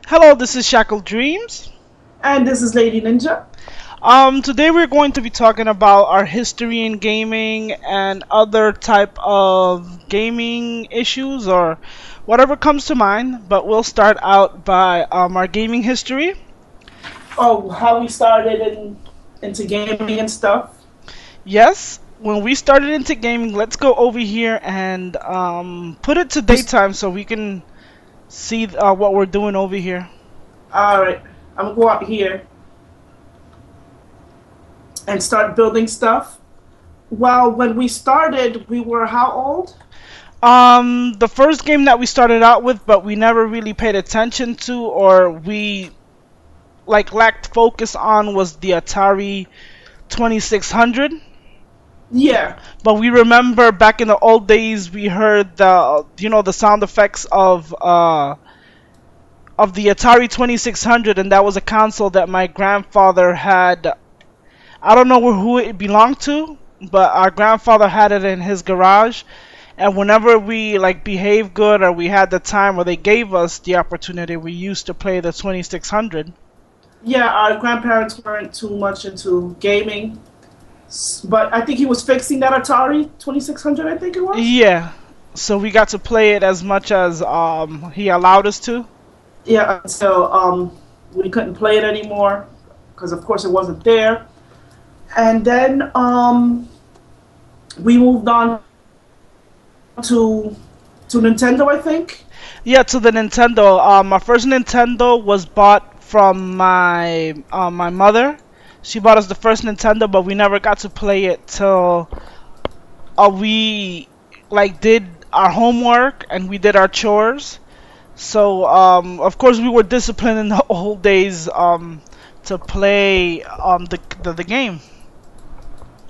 Hello, this is Shackle Dreams. And this is Lady Ninja. Today we're going to be talking about our history in gaming and other type of gaming issues or whatever comes to mind. But we'll start out by our gaming history. Oh, how we started into gaming and stuff. Yes, when we started into gaming, let's go over here and put it to daytime so we can see what we're doing over here. Alright, I'm gonna go out here and start building stuff. Well, when we started, we were how old? The first game that we started out with, but we never really paid attention to, or we lacked focus on, was the Atari 2600. Yeah. But we remember back in the old days, we heard the sound effects of the Atari 2600, and that was a console that my grandfather had. I don't know who it belonged to, but our grandfather had it in his garage. And whenever we behaved good or we had the time or they gave us the opportunity, we used to play the 2600. Yeah, our grandparents weren't too much into gaming, but I think he was fixing that Atari 2600, I think it was. Yeah, so we got to play it as much as he allowed us to. Yeah, so we couldn't play it anymore because of course it wasn't there. And then we moved on to Nintendo, I think. Yeah, to the Nintendo. My first Nintendo was bought from my my mother. She bought us the first Nintendo, but we never got to play it till we did our homework and we did our chores. So of course we were disciplined in the old days to play the game.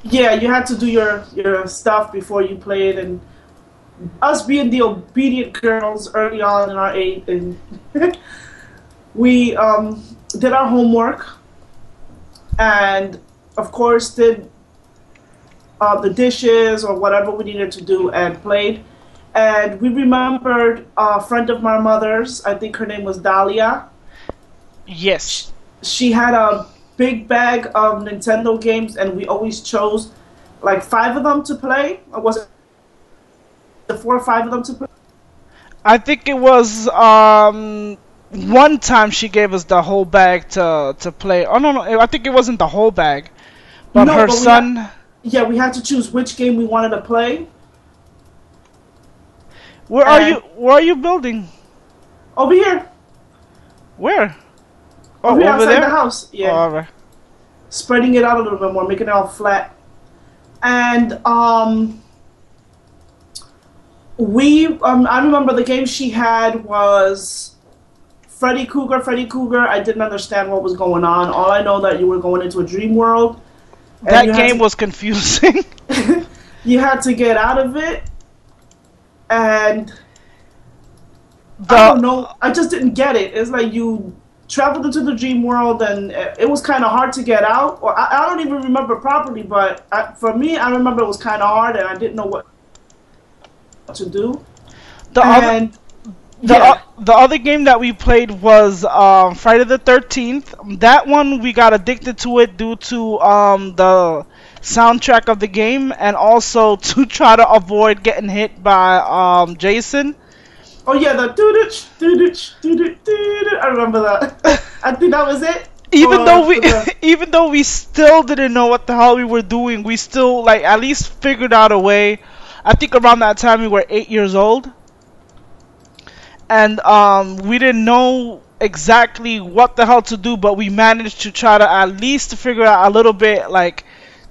Yeah, you had to do your stuff before you played, and us being the obedient girls early on in our age, and we did our homework, and of course did the dishes or whatever we needed to do and played. And we remembered a friend of my mother's, I think her name was Dahlia. Yes. She had a big bag of Nintendo games, and we always chose like 5 of them to play. Or was it the 4 or 5 of them to play? I think it was one time she gave us the whole bag to play. Oh no, I think it wasn't the whole bag, but No, her but son. Yeah, we had to choose which game we wanted to play. Where are you? Where are you building? Over here. Where? Oh, Over here over outside there. the house. Yeah. Oh, over. Spreading it out a little bit more, making it all flat. And I remember the game she had was Freddy Cougar. Freddy Cougar. I didn't understand what was going on. All I know that you were going into a dream world. That game was confusing. You had to get out of it, and I don't know. I just didn't get it. It's like you traveled into the dream world, and it was kind of hard to get out. Or I don't even remember properly, but for me, I remember it was kind of hard, and I didn't know what to do. The other game that we played was Friday the 13th. That one we got addicted to it due to the soundtrack of the game, and also to try to avoid getting hit by Jason. Oh yeah, the doo-doo-ch, I remember that. I think that was it. Even though we still didn't know what the hell we were doing, we still at least figured out a way. I think around that time we were 8 years old, and we didn't know exactly what the hell to do, but we managed to try to at least figure out a little bit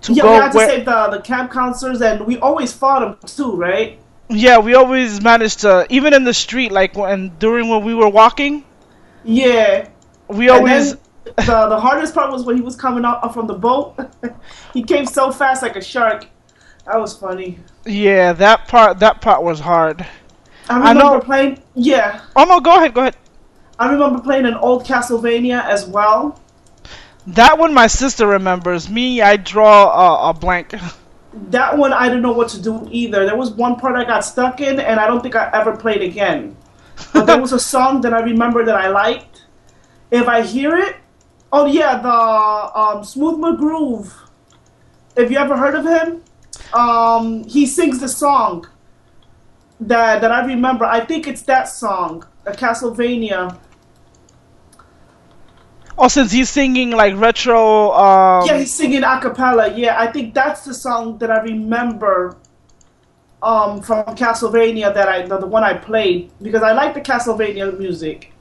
we had to save the camp counselors, and we always fought them too, right? Yeah, we always managed to, even in the street, during when we were walking. Yeah. We always. The hardest part was when he was coming up from the boat. He came so fast like a shark. That was funny. Yeah, that part was hard. I remember playing. Yeah. Oh no, go ahead. I remember playing an old Castlevania as well. That one my sister remembers. Me, I draw a blank. That one I didn't know what to do either. There was one part I got stuck in, and I don't think I ever played again. But there was a song that I remember that I liked, If I hear it, oh yeah, the Smooth McGroove. If you ever heard of him, he sings the song that I remember. I think it's that song, Castlevania. Oh, since he's singing like retro. Yeah, he's singing a cappella. Yeah, I think that's the song that I remember. From Castlevania the one I played because I like the Castlevania music.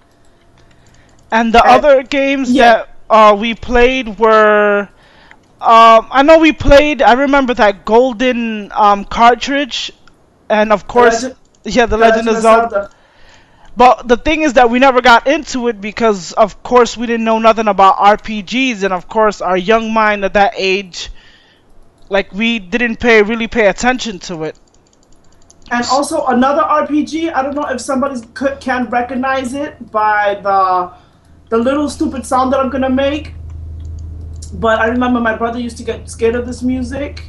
And the other games that we played were, I know we played. I remember that Golden cartridge, and of course, the Legend of Zelda. But the thing is that we never got into it because, of course, we didn't know nothing about RPGs, and of course, our young mind at that age, like we didn't really pay attention to it. And also another RPG. I don't know if somebody can recognize it by the little stupid sound that I'm gonna make. But I remember my brother used to get scared of this music,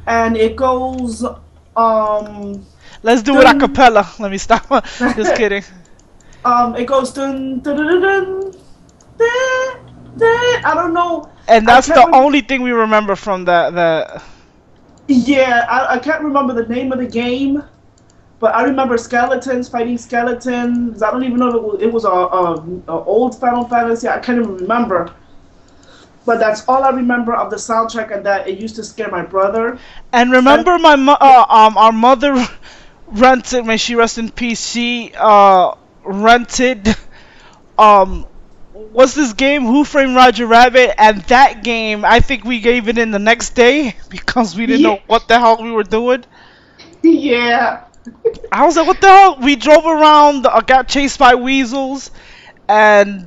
and it goes. Let's do it a cappella. Let me stop. Just kidding. It goes dun dun dun dun dun dun. I don't know. And that's the only thing we remember from that. Yeah, I can't remember the name of the game, but I remember skeletons fighting skeletons. I don't even know if it was a old Final Fantasy. I can't even remember. But that's all I remember of the soundtrack, and that it used to scare my brother. And remember, our mother rented, when she rests in peace, she rented what's this game, Who Framed Roger Rabbit, and that game I think we gave it in the next day because we didn't know what the hell we were doing. Yeah. I was like, what the hell? We drove around, got chased by weasels, and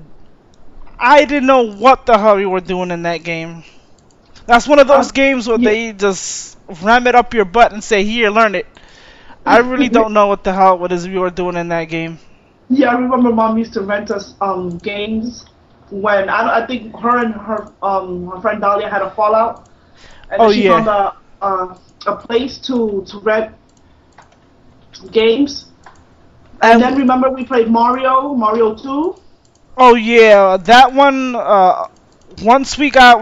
I didn't know what the hell we were doing in that game. That's one of those games where they just ram it up your butt and say, here, learn it. I really don't know what the hell it is we were doing in that game. Yeah, I remember Mom used to rent us games when I think her and her friend Dahlia had a fallout, and she found a place to rent games. And then remember we played Mario 2. Oh yeah, that one. Once we got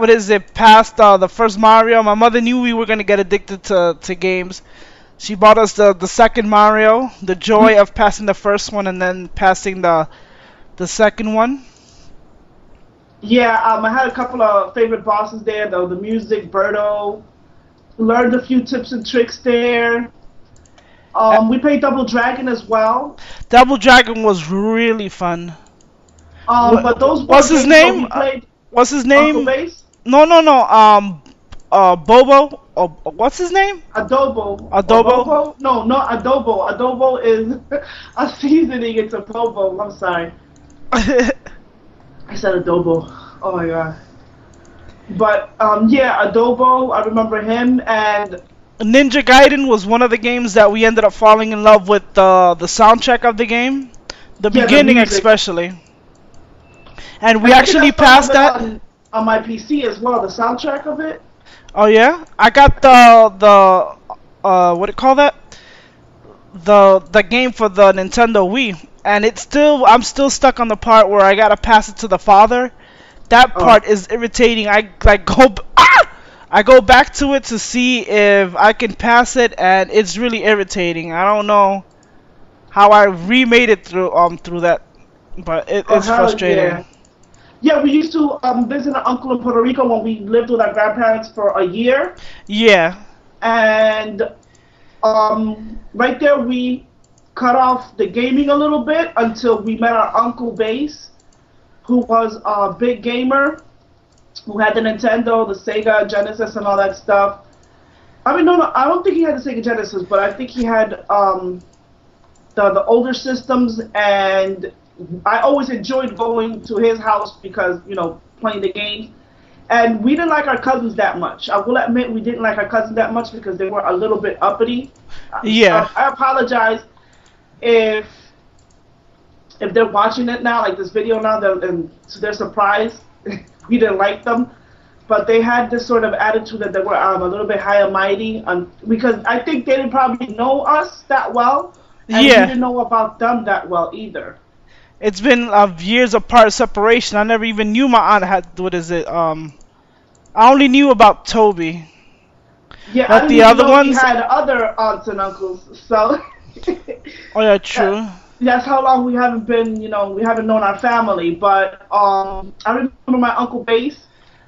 past the first Mario, my mother knew we were gonna get addicted to games. She bought us the second Mario, the joy of passing the first one and then passing the second one. Yeah, I had a couple of favorite bosses there, though. The music, Birdo. Learned a few tips and tricks there. We played Double Dragon as well. Double Dragon was really fun. But those what's his name? What's his name? No. Bobo. Oh, what's his name? Adobo. Adobo? No, not Adobo. Adobo is a seasoning. It's a bobo. I'm sorry. I said Adobo. Oh my god. But yeah, Adobo. I remember him. And Ninja Gaiden was one of the games that we ended up falling in love with the soundtrack of the game, the beginning especially. And we actually passed that on my PC as well. The soundtrack of it. Oh yeah, I got the what do you call that? The game for the Nintendo Wii, and I'm still stuck on the part where I gotta pass it to the father. That part is irritating. I go back to it to see if I can pass it, and it's really irritating. I don't know how I remade it through that, but it's frustrating. Yeah. Yeah, we used to visit an uncle in Puerto Rico when we lived with our grandparents for a year. Yeah. And right there we cut off the gaming a little bit until we met our Uncle Base, who was a big gamer, who had the Nintendo, the Sega Genesis, and all that stuff. I mean, no, I don't think he had the Sega Genesis, but I think he had the older systems, and I always enjoyed going to his house because, you know, playing the games. And we didn't like our cousins that much. I will admit we didn't like our cousins that much because they were a little bit uppity. Yeah. I apologize if they're watching it now, like this video now, and to their surprise, we didn't like them. But they had this sort of attitude that they were a little bit high and mighty, because I think they didn't probably know us that well, and we didn't know about them that well either. It's been years apart, separation. I never even knew my aunt had. What is it? I only knew about Toby. Yeah, I But didn't the even other know we ones. had other aunts and uncles. So Oh yeah, true. that's how long we haven't been, we haven't known our family. But I remember my Uncle Base.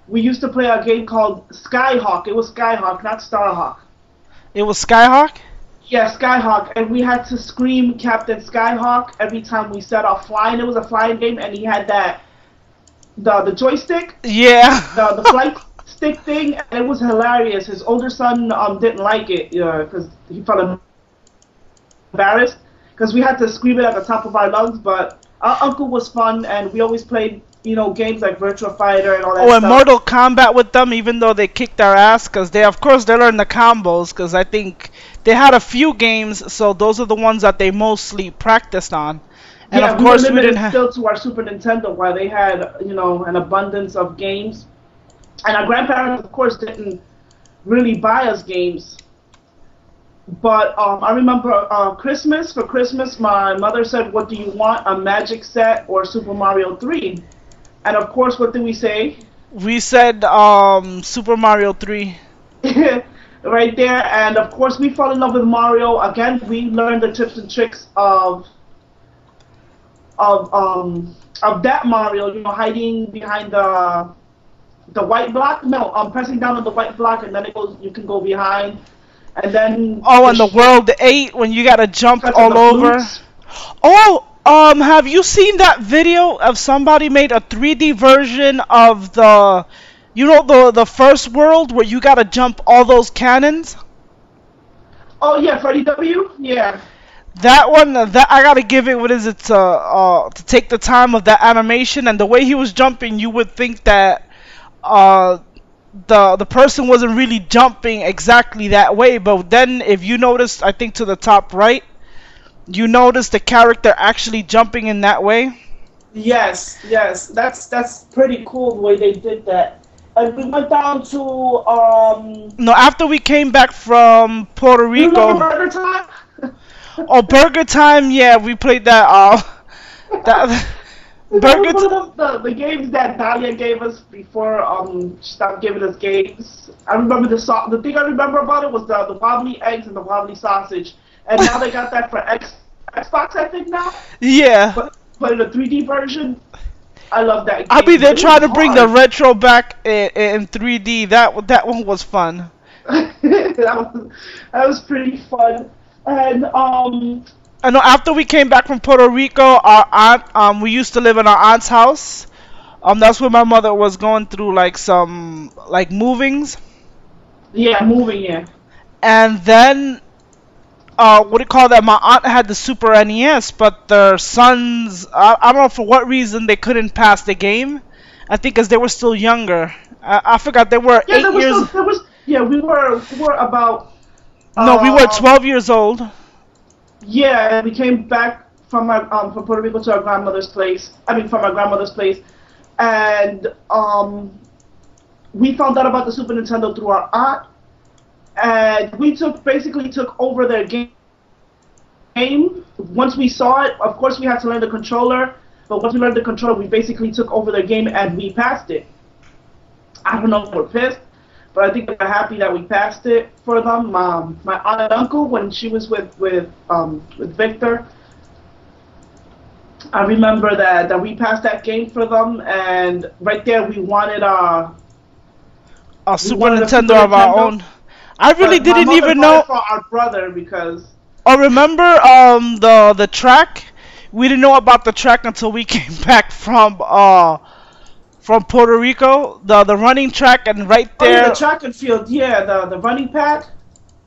We used to play a game called Skyhawk. It was Skyhawk, not Starhawk. It was Skyhawk. Yeah, Skyhawk, and we had to scream Captain Skyhawk every time we set off flying. It was a flying game, and he had the joystick, Yeah. the flight stick thing, and it was hilarious. His older son didn't like it because he felt embarrassed because we had to scream it at the top of our lungs. But our uncle was fun, and we always played games like Virtua Fighter and all that Oh, stuff. and Mortal Kombat with them, even though they kicked our ass, because of course, they learned the combos, because I think they had a few games, so those are the ones that they mostly practiced on. And Yeah, of course, we were we limited didn't have. still to our Super Nintendo, while they had, an abundance of games. And our grandparents, of course, didn't really buy us games. But I remember Christmas. For Christmas, my mother said, "What do you want? A Magic set or Super Mario 3?" And of course, what did we say? We said Super Mario 3. Right there. And of course, we fell in love with Mario. Again, we learned the tips and tricks of that Mario. Hiding behind the white block. No, pressing down on the white block, and then you can go behind. And then Oh, and the World 8 when you gotta jump all over. Oh, have you seen that video of somebody made a 3D version of the first world where you gotta jump all those cannons? Oh yeah, Freddie W. Yeah. That one, that I gotta give it. What is it to take the time of that animation and the way he was jumping? You would think that the person wasn't really jumping exactly that way, but then if you notice, I think to the top right, you notice the character actually jumping in that way. Yes, that's pretty cool the way they did that. And we went down to No, after we came back from Puerto you remember Rico. Burger Time? Oh, Burger Time, yeah, we played that. That That Burger. was one of the games that Dahlia gave us before she stopped giving us games. I remember the thing I remember about it was the wobbly eggs and the wobbly sausage. And now they got that for Xbox, I think now. Yeah. But in the 3D version, I love that game. I mean, they're It trying to was bring the hard. retro back in 3D. That one was fun. that was pretty fun. And I know after we came back from Puerto Rico, our aunt, we used to live in our aunt's house. That's where my mother was going through like some movings, yeah, moving in. and then what do you call that? My aunt had the Super NES, but their sons, I don't know for what reason they couldn't pass the game. I think because they were still younger. I forgot they were Yeah, 8 years. we were about. No, we were 12 years old. Yeah, and we came back from from Puerto Rico to our grandmother's place. I mean, from our grandmother's place, and we found out about the Super Nintendo through our aunt, and we basically took over their game. Once we saw it, of course, we had to learn the controller. But once we learned the controller, we basically took over their game and we passed it. I don't know if we're pissed, but I think we're happy that we passed it for them. My aunt and uncle, when she was with Victor, I remember that we passed that game for them, and right there we wanted A Super wanted a Nintendo Super of our Nintendo. own. I really But my didn't mother even bought know. it for our brother because Oh, remember the track? We didn't know about the track until we came back from Puerto Rico. The running track, and right oh yeah, there, the track and field, yeah, the running pad.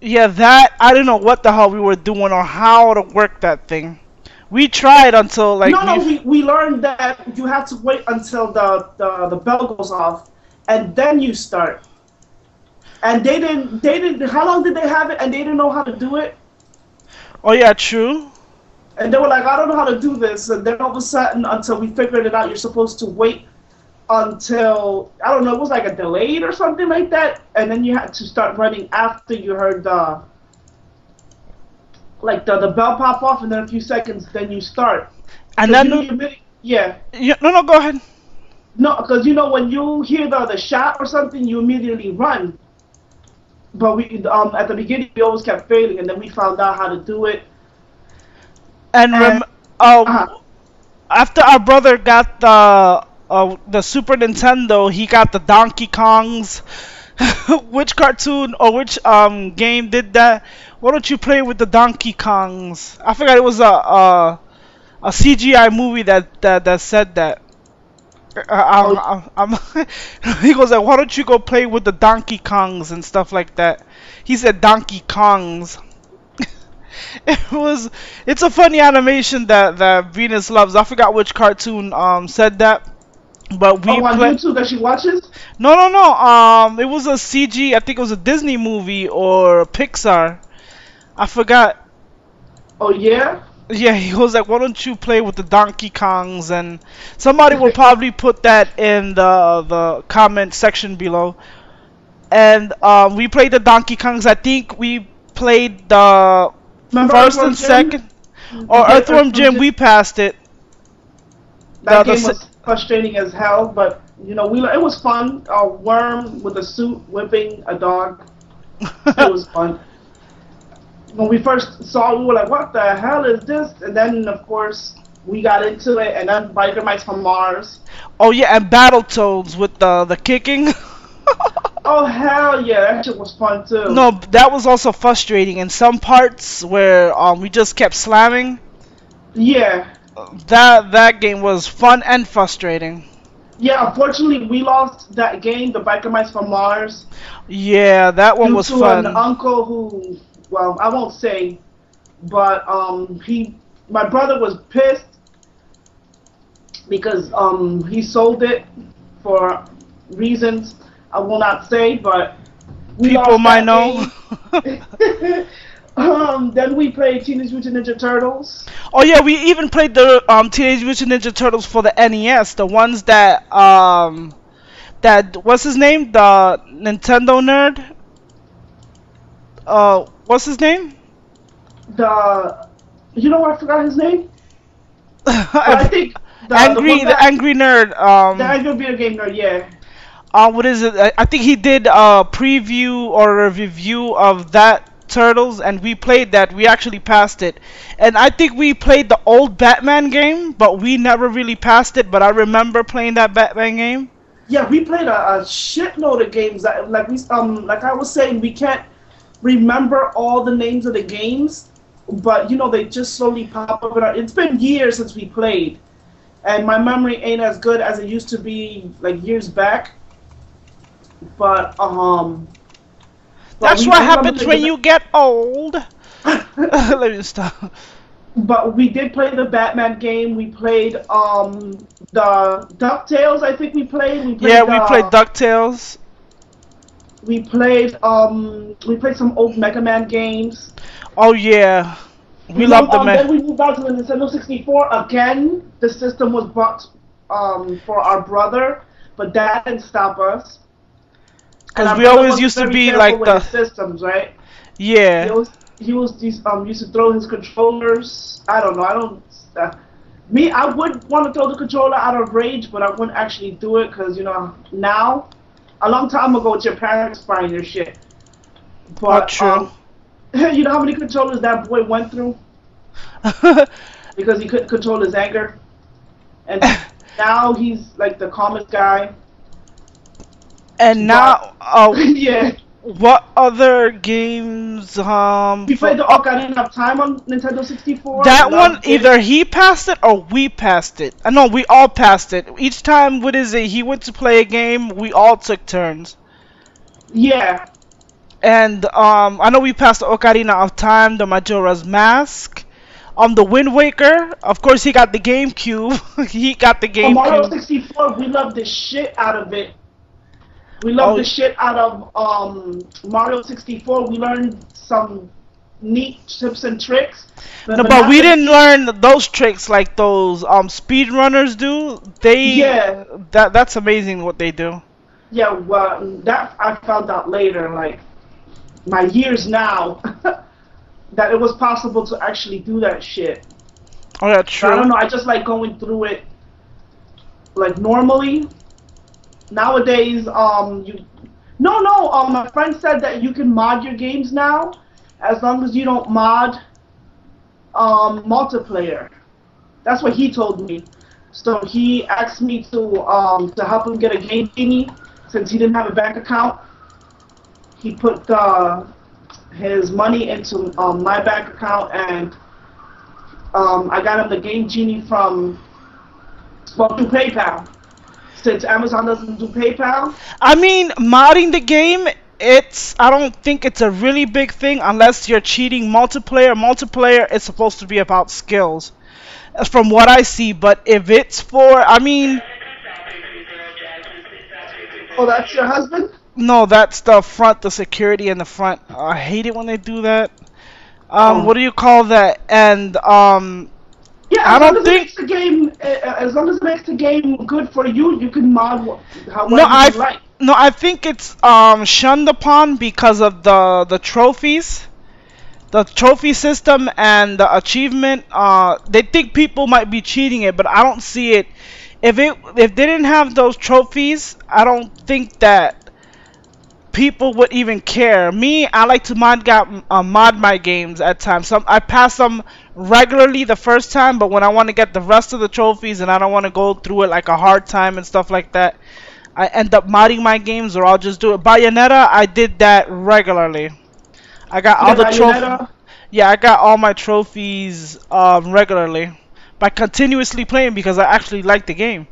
yeah, that I didn't know what the hell we were doing or how to work that thing. We tried until like No, we learned that you have to wait until the bell goes off, and then you start. And they didn't. How long did they have it? And they didn't know how to do it. Oh yeah, true. And they were like, I don't know how to do this. And then all of a sudden, until we figured it out, you're supposed to wait until, I don't know, it was like a delayed or something like that. And then you had to start running after you heard the bell pop off, and then a few seconds, then you start. And 'Cause then, you know, yeah. no, no, go ahead. No, because you know when you hear the shot or something, you immediately run. But we at the beginning we always kept failing, and then we found out how to do it. And And after our brother got the Super Nintendo, he got the Donkey Kongs. Which cartoon or which game did that? Why don't you play with the Donkey Kongs? I forgot it was a CGI movie that said that. He goes like, why don't you go play with the Donkey Kongs and stuff like that? He said Donkey Kongs. It's a funny animation that Venus loves. I forgot which cartoon said that, but we on YouTube that she watches. No. It was a CG. I think it was a Disney movie or Pixar. I forgot. Oh yeah. Yeah, he was like, why don't you play with the Donkey Kongs? And somebody will probably put that in the comment section below. And we played the Donkey Kongs. I think we played the first and second. Or Earthworm Jim, we passed it. That game was frustrating as hell, but you know, it was fun. A worm with a suit whipping a dog. It was fun. When we first saw it, we were like, what the hell is this? And then, of course, we got into it, and then Biker Mice from Mars. Oh, yeah, and Battletoads with the kicking. Oh, hell yeah, that shit was fun, too. No, that was also frustrating. In some parts where we just kept slamming. Yeah. That game was fun and frustrating. Yeah, unfortunately, we lost that game, the Biker Mice from Mars. Yeah, that one was fun. An uncle who... Well, I won't say, but my brother was pissed because he sold it for reasons I will not say, but people might know. Then we played Teenage Mutant Ninja Turtles. Oh yeah, we even played the Teenage Mutant Ninja Turtles for the NES, the ones that what's his name, the Nintendo nerd. What's his name? You know what? I forgot his name. I think the angry nerd. The angry video game nerd. Yeah. What is it? I think he did a preview or a review of that Turtles, and we played that. We actually passed it, and I think we played the old Batman game, but we never really passed it. But I remember playing that Batman game. Yeah, we played a shitload of games. Like I was saying, we can't remember all the names of the games, but you know, they just slowly pop up. It's been years since we played, and my memory ain't as good as it used to be like years back. But that's what happens when you get old. Let me stop. But we did play the Batman game. We played the DuckTales. I think we played. We played DuckTales. We played some old Mega Man games. Oh yeah, we loved them. Then we moved on to the Nintendo 64 again. The system was bought for our brother, but that didn't stop us. Because we always used to be like the systems, right? Yeah. He used to throw his controllers. I don't know. I would want to throw the controller out of rage, but I wouldn't actually do it because, you know, now, a long time ago, it's your parents buying your shit. But, true. You know how many controllers that boy went through? Because he couldn't control his anger. And now he's like the calmest guy. And now, yeah. What other games? We played the Ocarina of Time on Nintendo 64. That one, either he passed it or we passed it. I know we all passed it. Each time, he went to play a game, we all took turns. Yeah. And I know we passed the Ocarina of Time, the Majora's Mask, the Wind Waker. Of course, he got the GameCube. He got the GameCube. Mario 64, we loved the shit out of it. We loved the shit out of Mario 64. We learned some neat tips and tricks. But we didn't learn those tricks like those speedrunners do. That's amazing what they do. Yeah, well, that I found out later, like my years now, that it was possible to actually do that shit. Oh yeah, But I don't true. know. I just like going through it like normally. Nowadays, you no. My friend said that you can mod your games now, as long as you don't mod multiplayer. That's what he told me. So he asked me to help him get a game genie since he didn't have a bank account. He put his money into my bank account, and I got him the game genie from through PayPal. Since Amazon doesn't do PayPal. I mean, modding the game, I don't think it's a really big thing unless you're cheating multiplayer. Multiplayer is supposed to be about skills, from what I see. But if it's for, I mean, Oh, that's your husband? no, that's the front, the security in the front. I hate it when they do that. Oh. What do you call that? And Yeah, I as long don't as it think. makes the game, as long as it makes the game good for you, you can mod No, however you like. no, I think it's shunned upon because of the trophies, the trophy system and the achievement. They think people might be cheating it, but I don't see it. If they didn't have those trophies, I don't think that people would even care. Me, I like to mod my games at times. I pass them regularly the first time, but when I want to get the rest of the trophies and I don't want to go through it like a hard time and stuff like that, I end up modding my games, or I'll just do it. Bayonetta, I did that regularly. I got all the trophies. Bayonetta? Yeah, I got all my trophies regularly by continuously playing because I actually like the game.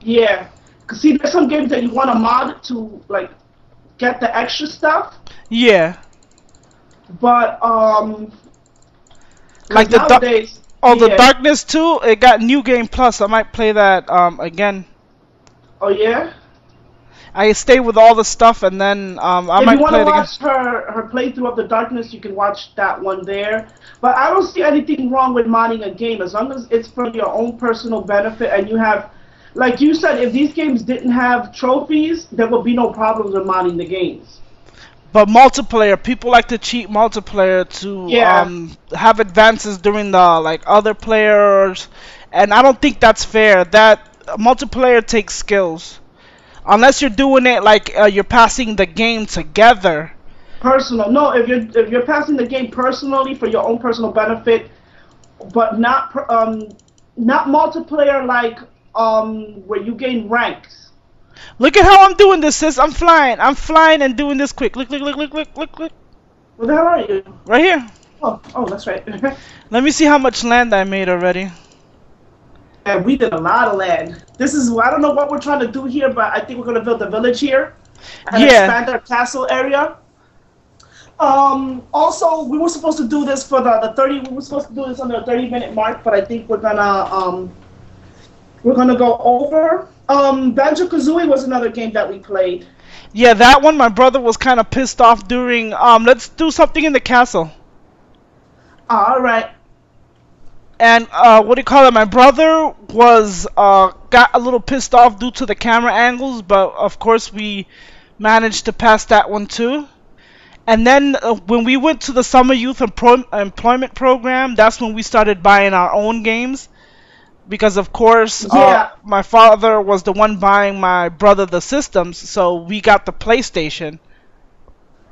Yeah. Cause see, there's some games that you want to mod to like get the extra stuff, Yeah, but 'cause like nowadays, the yeah. Darkness 2, it got New Game Plus. I might play that again. Oh yeah. I stay with all the stuff and then I If might you want play to it again. watch her playthrough of the Darkness, you can watch that one there. But I don't see anything wrong with modding a game as long as it's for your own personal benefit and you have, like you said, if these games didn't have trophies, there would be no problems with modding the games. But multiplayer, people like to cheat multiplayer to Yeah. have advances during the like other players, and I don't think that's fair. That multiplayer takes skills, unless you're doing it like you're passing the game together. Personal. No, if you're passing the game personally for your own personal benefit, but not multiplayer like where you gain ranks. Look at how I'm doing this, sis. I'm flying and doing this quick. Look. Where the hell are you? Right here. Oh, that's right. Let me see how much land I made already. And we did a lot of land. I don't know what we're trying to do here, but I think we're going to build a village here and Yeah. expand our castle area. Also, we were supposed to do this for the 30. We were supposed to do this on the 30-minute mark, but I think we're gonna go over. Banjo-Kazooie was another game that we played. Yeah, that one my brother was kind of pissed off during. Let's do something in the castle. All right. And what do you call it? My brother was got a little pissed off due to the camera angles, but of course we managed to pass that one too. And then when we went to the Summer Youth Employment Program, that's when we started buying our own games. Because of course, Yeah. my father was the one buying my brother the systems, so we got the PlayStation.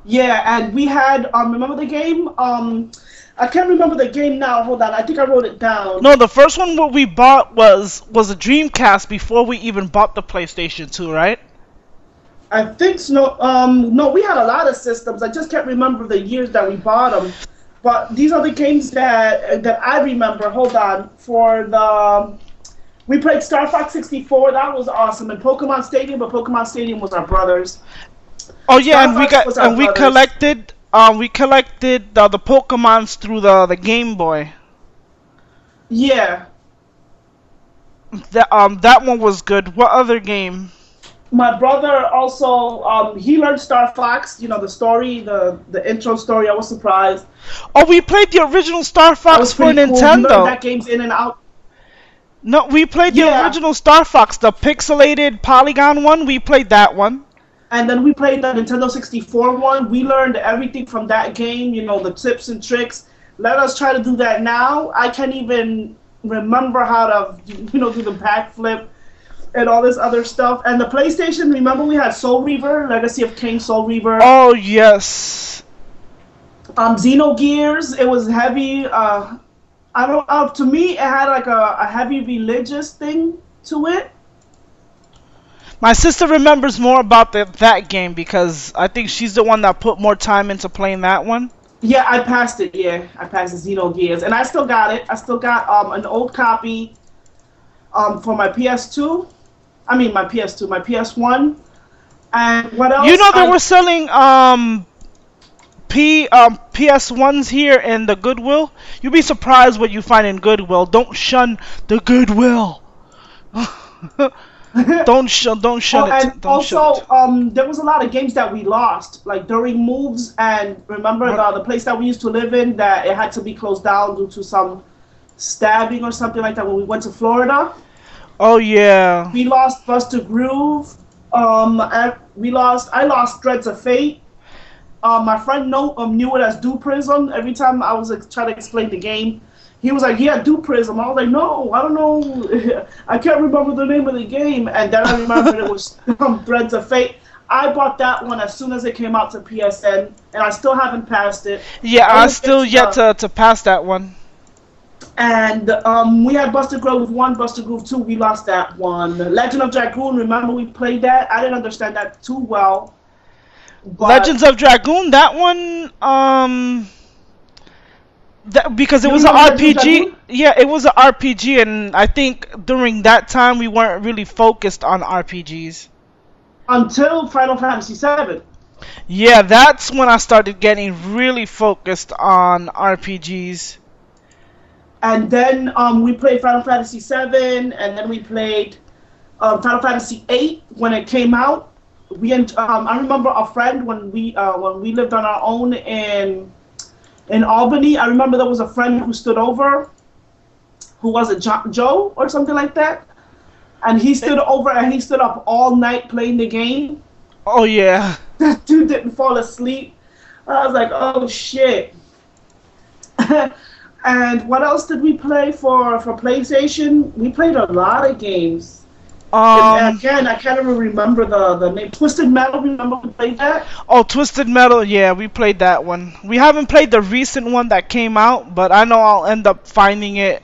Yeah, and we had remember the game? I can't remember the game now. Hold on, I think I wrote it down. No, the first one what we bought was a Dreamcast before we even bought the PlayStation 2, right? I think so. No, we had a lot of systems. I just can't remember the years that we bought them. But these are the games that I remember. Hold on. We played Star Fox 64. That was awesome. And Pokemon Stadium, but Pokemon Stadium was our brothers. Oh yeah, Star and we Fox was our brothers. collected the Pokemons through the Game Boy. Yeah. That one was good. What other game? My brother also, he learned Star Fox, the story, the intro story. I was surprised. Oh, we played the original Star That Fox was for pretty cool. He Nintendo. learned that game's in and out. No, we played the Yeah. original Star Fox, the pixelated polygon one. We played that one. And then we played the Nintendo 64 one. We learned everything from that game, the tips and tricks. Let us try to do that now. I can't even remember how to, do the backflip and all this other stuff. And the PlayStation, remember we had Soul Reaver, Legacy of Kain, Soul Reaver. Oh yes. Xenogears, it was heavy. I don't. To me, it had like a heavy religious thing to it. My sister remembers more about that game because I think she's the one that put more time into playing that one. Yeah, I passed it. Yeah, I passed the Xenogears, and I still got it. I still got an old copy for my PS2. I mean, my PS2, my PS1. And what else? You know they were selling PS1s here in the Goodwill. You'd be surprised what you find in Goodwill. Don't shun the Goodwill. Don't shun it. And also, there was a lot of games that we lost, like during moves. And remember the place that we used to live in, that it had to be closed down due to some stabbing or something like that when we went to Florida. Oh yeah. We lost Buster Groove. I lost Dreads of Fate. My friend knew it as Do Prism. Every time I was trying to explain the game, he was like, "Yeah, Do Prism." I was like, "No, I don't know. I can't remember the name of the game." And then I remembered it was Dreads of Fate. I bought that one as soon as it came out to PSN, and I still haven't passed it. Yeah, I still yet to pass that one. And we had Buster Groove 1, Buster Groove 2. We lost that one. Legend of Dragoon. Remember we played that? I didn't understand that too well. Legends of Dragoon. That one. Because it was an RPG. Yeah, it was an RPG, and I think during that time we weren't really focused on RPGs. Until Final Fantasy VII. Yeah, that's when I started getting really focused on RPGs. And then we played Final Fantasy VII, and then we played Final Fantasy VIII when it came out. I remember a friend when we lived on our own in Albany. I remember there was a friend who stood over, who was it Joe or something like that, and he stood over and he stood up all night playing the game. Oh yeah. That dude didn't fall asleep. I was like, oh shit. And what else did we play for PlayStation? We played a lot of games. Again, I can't even remember the name. Twisted Metal, remember we played that? Oh, Twisted Metal, yeah, we played that one. We haven't played the recent one that came out, but I know I'll end up finding it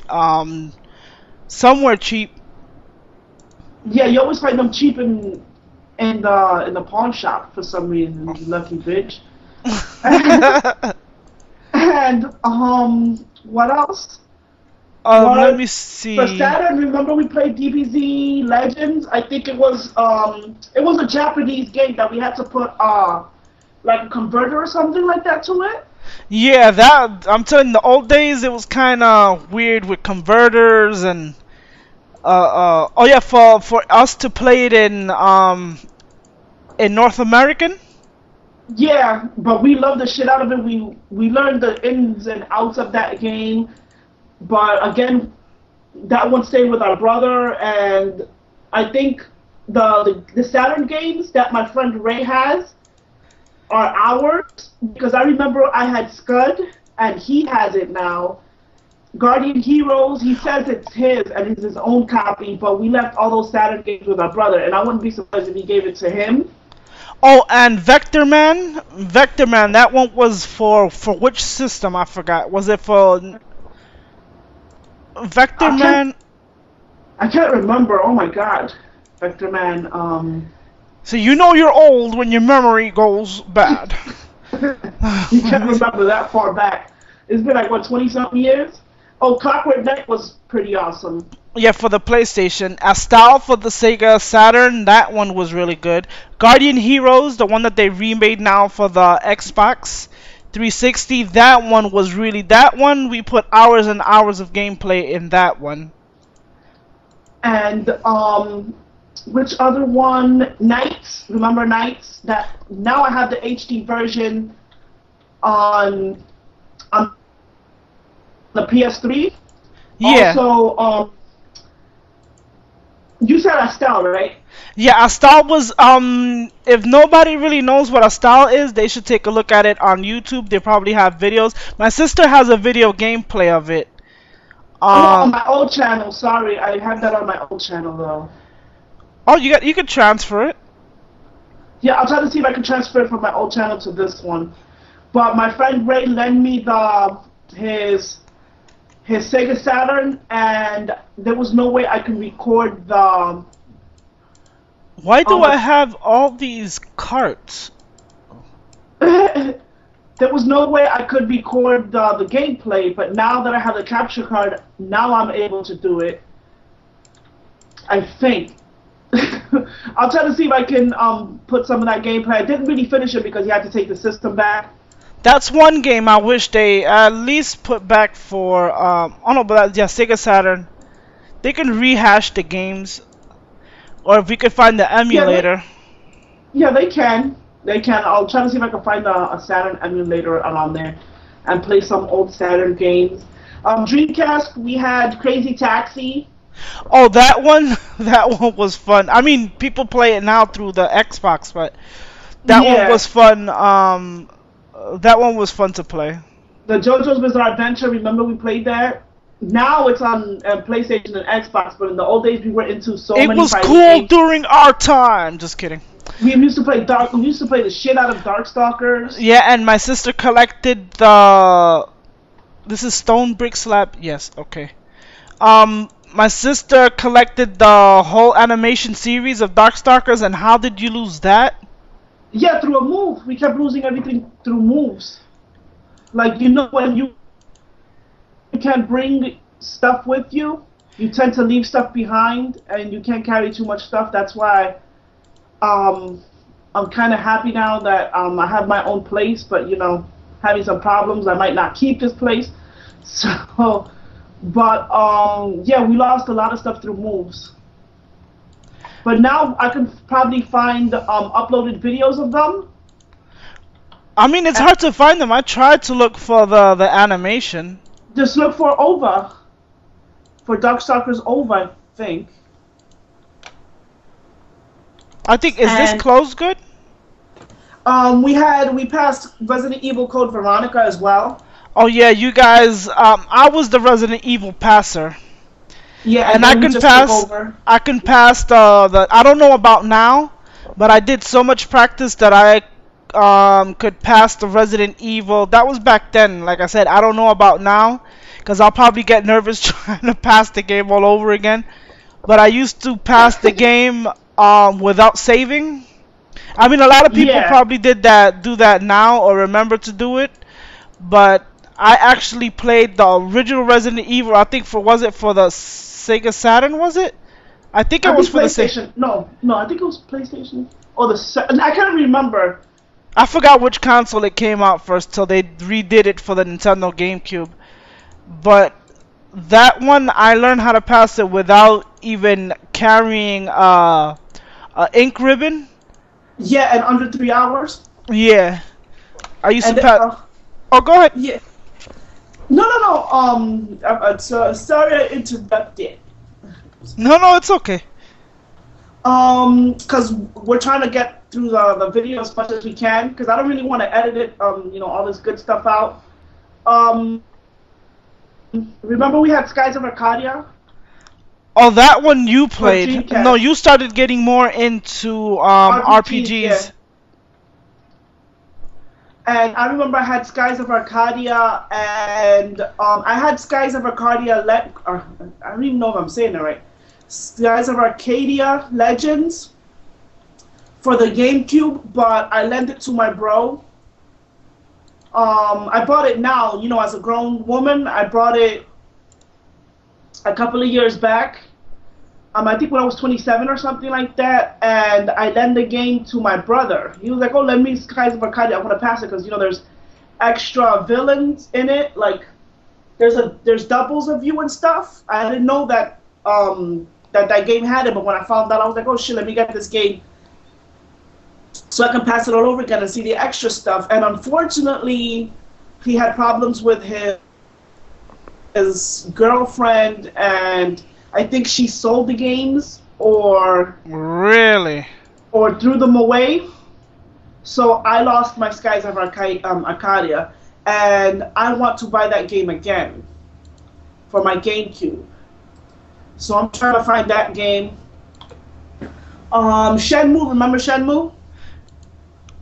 somewhere cheap. Yeah, you always find them cheap in the pawn shop for some reason, you lucky bitch. And what else? Let me see. For Saturn, remember we played DBZ Legends? I think it was a Japanese game that we had to put like a converter or something like that to it. Yeah, that I'm telling you, the old days it was kind of weird with converters and oh yeah, for us to play it in North American. Yeah, but we loved the shit out of it. We learned the ins and outs of that game. But again, that one stayed with our brother, and I think the Saturn games that my friend Ray has are ours, because I remember I had Scud, and he has it now. Guardian Heroes, he says it's his, and it's his own copy, but we left all those Saturn games with our brother, and I wouldn't be surprised if he gave it to him. Oh, and Vector Man, that one was for which system? I forgot. Was it for Vector Man? I can't remember. Oh my god, Vector Man. So you know you're old when your memory goes bad. You can't remember that far back. It's been like what, 20-something years? Oh, Clockwork Knight was pretty awesome. Yeah, for the PlayStation. Astal for the Sega Saturn, that one was really good. Guardian Heroes, the one that they remade now for the Xbox 360, that one was really... That one, we put hours and hours of gameplay in that one. And, which other one? Knights. Remember Knights? That now I have the HD version on the PS3. Yeah. Also, You said Estelle, right? Yeah, Astal was if nobody really knows what Astal is, they should take a look at it on YouTube. They probably have videos. My sister has a video gameplay of it. Oh, on my old channel. Sorry, I have that on my old channel though. Oh, you could transfer it. Yeah, I'll try to see if I can transfer it from my old channel to this one. But my friend Ray lent me his Sega Saturn, and there was no way I could record the. Why do I have all these carts? There was no way I could record the gameplay, but now that I have the capture card, now I'm able to do it. I think. I'll try to see if I can put some of that gameplay. I didn't really finish it because you had to take the system back. That's one game I wish they at least put back for oh no, but yeah, Sega Saturn. They can rehash the games, or if we could find the emulator. Yeah, they can. They can. I'll try to see if I can find a Saturn emulator around there and play some old Saturn games. Dreamcast, we had Crazy Taxi. Oh, that one, that one was fun. I mean, people play it now through the Xbox, but that one was fun. That one was fun to play. The JoJo's Bizarre Adventure, remember we played that? Now it's on PlayStation and Xbox, but in the old days we were into so many. It was cool during our time. Just kidding. We used to play We used to play the shit out of Darkstalkers. Yeah, and my sister collected the. This is Stone Brick Slab. Yes. Okay. My sister collected the whole animation series of Darkstalkers, and how did you lose that? Yeah, through a move. We kept losing everything through moves. Like, you know, when you can't bring stuff with you, you tend to leave stuff behind, and you can't carry too much stuff. That's why I'm kind of happy now that I have my own place, but, you know, having some problems. I might not keep this place. So, but, yeah, we lost a lot of stuff through moves. But now I can probably find uploaded videos of them. I mean, it's hard to find them. I tried to look for the animation. Just look for OVA. For Darkstalkers OVA, I think. Is this closed good? We passed Resident Evil Code Veronica as well. Oh yeah, you guys. I was the Resident Evil passer. Yeah, and I can pass the. I don't know about now, but I did so much practice that I could pass the Resident Evil. That was back then. Like I said, I don't know about now, because I'll probably get nervous trying to pass the game all over again. But I used to pass the game without saving. I mean, a lot of people probably do that now or remember to do it, but I actually played the original Resident Evil. I think for the Sega Saturn, was it? I think it was for PlayStation. No, I think it was PlayStation or I can't remember. I forgot which console it came out first till they redid it for the Nintendo GameCube. But that one, I learned how to pass it without even carrying a ink ribbon. Yeah, and under 3 hours. Yeah, I used to pass. Oh, go ahead. Yeah. No. Sorry I interrupted. No, it's okay. Because we're trying to get through the video as much as we can, because I don't really want to edit it, you know, all this good stuff out. Remember we had Skies of Arcadia? Oh, that one you played. No, you started getting more into RPGs. Yeah. And I remember I had Skies of Arcadia, and I had Skies of Arcadia, I don't even know if I'm saying it right. Skies of Arcadia Legends for the GameCube, but I lent it to my bro. I bought it now, you know, as a grown woman. I bought it a couple of years back. I think when I was 27 or something like that, and I lent the game to my brother. He was like, "Oh, lend me Skies of Arcadia. I want to pass it because, you know, there's extra villains in it. Like, there's doubles of you and stuff." I didn't know that that game had it, but when I found out, I was like, "Oh shit, let me get this game so I can pass it all over again and see the extra stuff." And unfortunately, he had problems with his girlfriend, and I think she sold the games or Really? threw them away. So I lost my Skies of Arcadia, and I want to buy that game again for my GameCube. So I'm trying to find that game. Shenmue, remember Shenmue?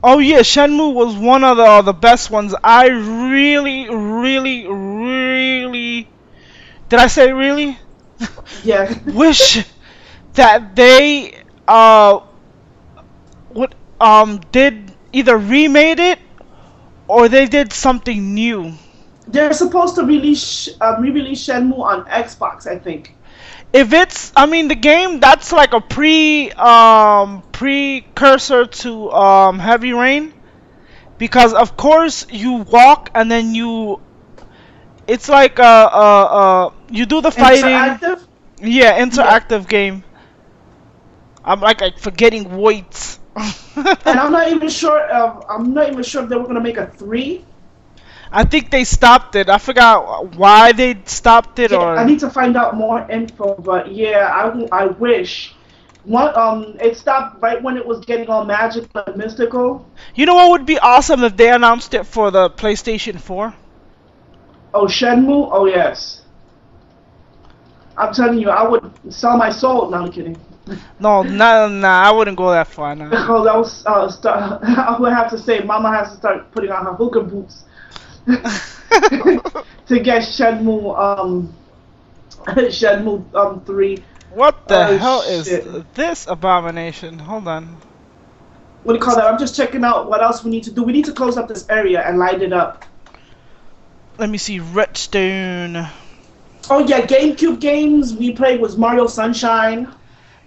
Oh yeah, Shenmue was one of the best ones. I really, really, really. Did I say really? Yeah. Wish that they would did either remade it or they did something new. They're supposed to re-release Shenmue on Xbox, I think. If it's, I mean, the game that's like a precursor to Heavy Rain, because of course you walk and then it's like you do the fighting. Interactive? Yeah, interactive game. I'm like forgetting weights. And I'm not even sure. I'm not even sure if they were gonna make a 3. I think they stopped it. I forgot why they stopped it, Yeah, or I need to find out more info. But yeah, I wish. It stopped right when it was getting all magical and mystical. you know what would be awesome if they announced it for the PlayStation 4? Oh, Shenmue. Oh yes. I'm telling you, I would sell my soul. No, I'm kidding. No, nah, I wouldn't go that far now. Because I would have to say, Mama has to start putting on her hookah boots to get Shenmue 3. What the Oh, hell shit. is this abomination? Hold on. What do you call that? I'm just checking out what else we need to do. We need to close up this area and light it up. Let me see. Redstone. Oh yeah, GameCube games we played was Mario Sunshine.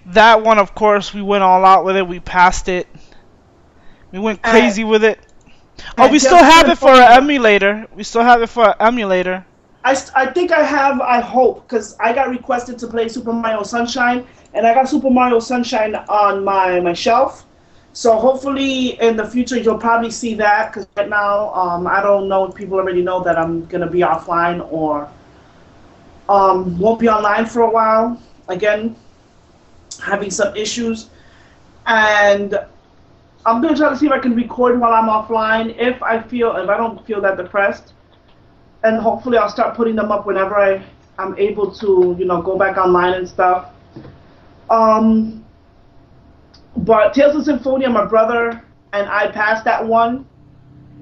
That one, of course, we went all out with it. We passed it. We went crazy with it. Oh, we still have it for an emulator. We still have it for an emulator. I think I have, I hope, because I got requested to play Super Mario Sunshine, and I got Super Mario Sunshine on my shelf. So hopefully in the future you'll probably see that, because right now I don't know if people already know that I'm going to be offline or won't be online for a while. Again, having some issues. And I'm going to try to see if I can record while I'm offline if I don't feel that depressed. And hopefully I'll start putting them up whenever I'm able to, go back online and stuff. But Tales of Symphonia, my brother and I passed that one.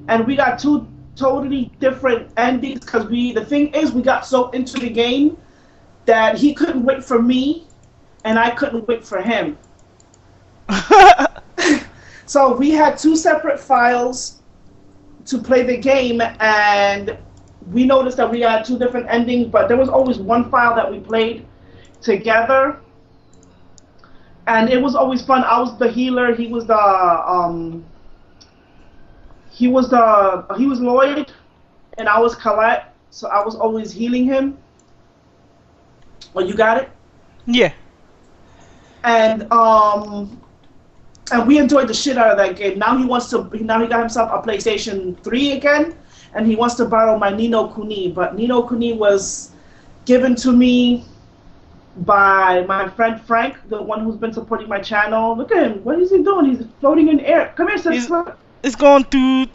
And we got 2 totally different endings because the thing is we got so into the game that he couldn't wait for me and I couldn't wait for him. So we had 2 separate files to play the game, and we noticed that we had 2 different endings, but there was always one file that we played together, and it was always fun. I was the healer, he was Lloyd, and I was Colette, so I was always healing him. Oh, you got it? Yeah. And we enjoyed the shit out of that game. Now he got himself a PlayStation 3 again, and he wants to borrow my Ni no Kuni. But Ni no Kuni was given to me by my friend Frank, the one who's been supporting my channel. Look at him. What is he doing? He's floating in air. Come here, Sis. It's going to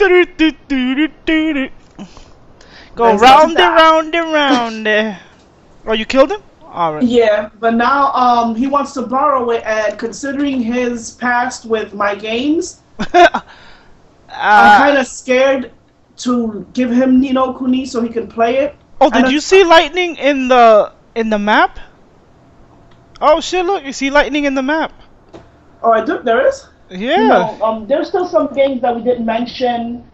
go round and round. Oh, you killed him? All right. Yeah, but now he wants to borrow it, and considering his past with my games, I'm kind of scared to give him Ni no Kuni so he can play it. Oh, did you see lightning in the map? Oh shit! Look, you see lightning in the map. Oh, I do. There is. Yeah. There's still some games that we didn't mention,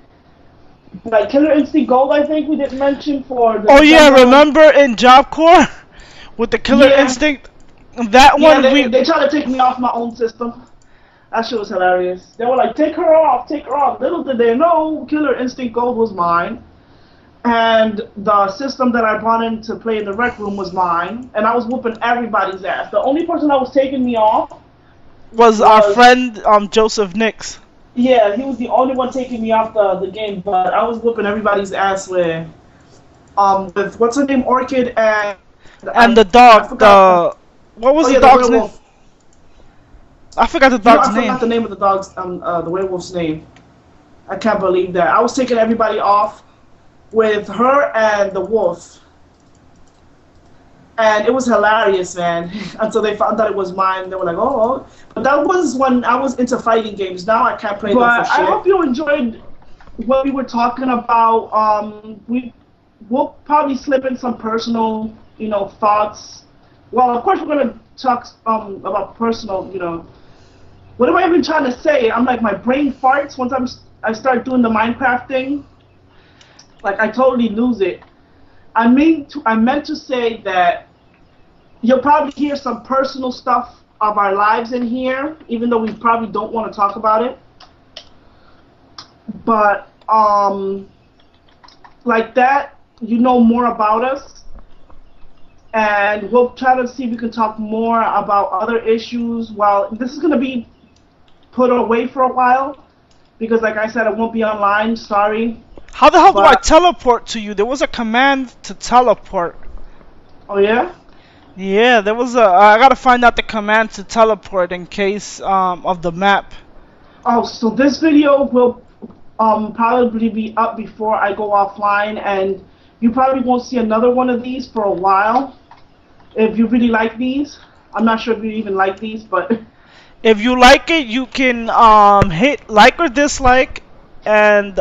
like Killer Instinct Gold. I think we didn't mention for. Oh yeah, remember in Job Corps with the Killer Instinct? That one they tried to take me off my own system. That shit was hilarious. They were like, take her off, take her off. Little did they know, Killer Instinct Gold was mine. And the system that I brought in to play in the rec room was mine. And I was whooping everybody's ass. The only person that was taking me off was our friend Joseph Nix. Yeah, he was the only one taking me off the game. But I was whooping everybody's ass with what's her name, Orchid and the dog. What was the dog's name? I forgot the You know, dog's I name. forgot the name of the dog's, the werewolf's name. I can't believe that. I was taking everybody off with her and the wolf. And it was hilarious, man. Until they found out it was mine. They were like, oh. But that was when I was into fighting games. Now I can't play them for shit. I hope you enjoyed what we were talking about. We'll probably slip in some personal, thoughts. Well, of course we're going to talk about personal, What am I even trying to say? I'm like, my brain farts once I start doing the Minecraft thing. Like, I totally lose it. I meant to say that you'll probably hear some personal stuff of our lives in here, even though we probably don't want to talk about it. But, like that, you know more about us. And we'll try to see if we can talk more about other issues. Well, this is going to be put away for a while, because like I said, it won't be online, sorry. How the hell do I teleport to you? There was a command to teleport. Oh yeah? Yeah, there was I gotta find out the command to teleport in case of the map. Oh, so this video will probably be up before I go offline, and you probably won't see another one of these for a while. If you really like these. I'm not sure if you even like these, but if you like it, you can hit like or dislike. And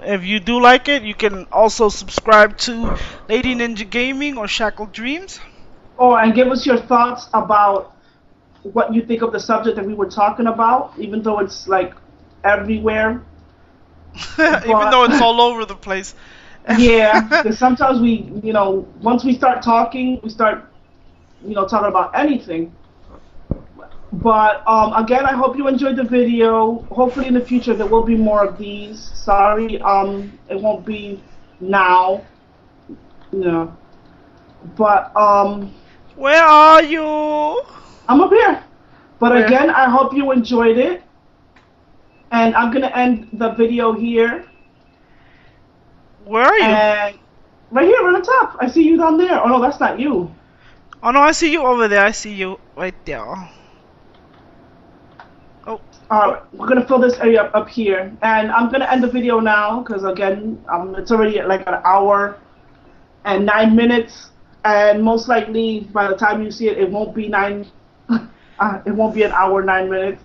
if you do like it, you can also subscribe to Lady Ninja Gaming or Shackled Dreams. Oh, and give us your thoughts about what you think of the subject that we were talking about, even though it's like everywhere. Even though it's all over the place. Yeah, because sometimes we, once we start talking, we start, talking about anything. But again, I hope you enjoyed the video. Hopefully in the future there will be more of these. Sorry, it won't be now. No. But where are you? I'm up here. But Where? again, I hope you enjoyed it. And I'm gonna end the video here. Where are you? And right here, right on top. I see you down there. Oh no, that's not you. Oh no, I see you over there. I see you right there. Oh. Alright, we're gonna fill this area up here, and I'm gonna end the video now because again, it's already like an hour and 9 minutes, and most likely by the time you see it, it won't be it won't be an hour 9 minutes.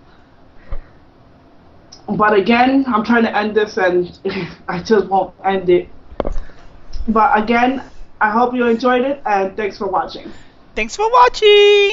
But again, I'm trying to end this, and I just won't end it. But again, I hope you enjoyed it, and thanks for watching. Thanks for watching.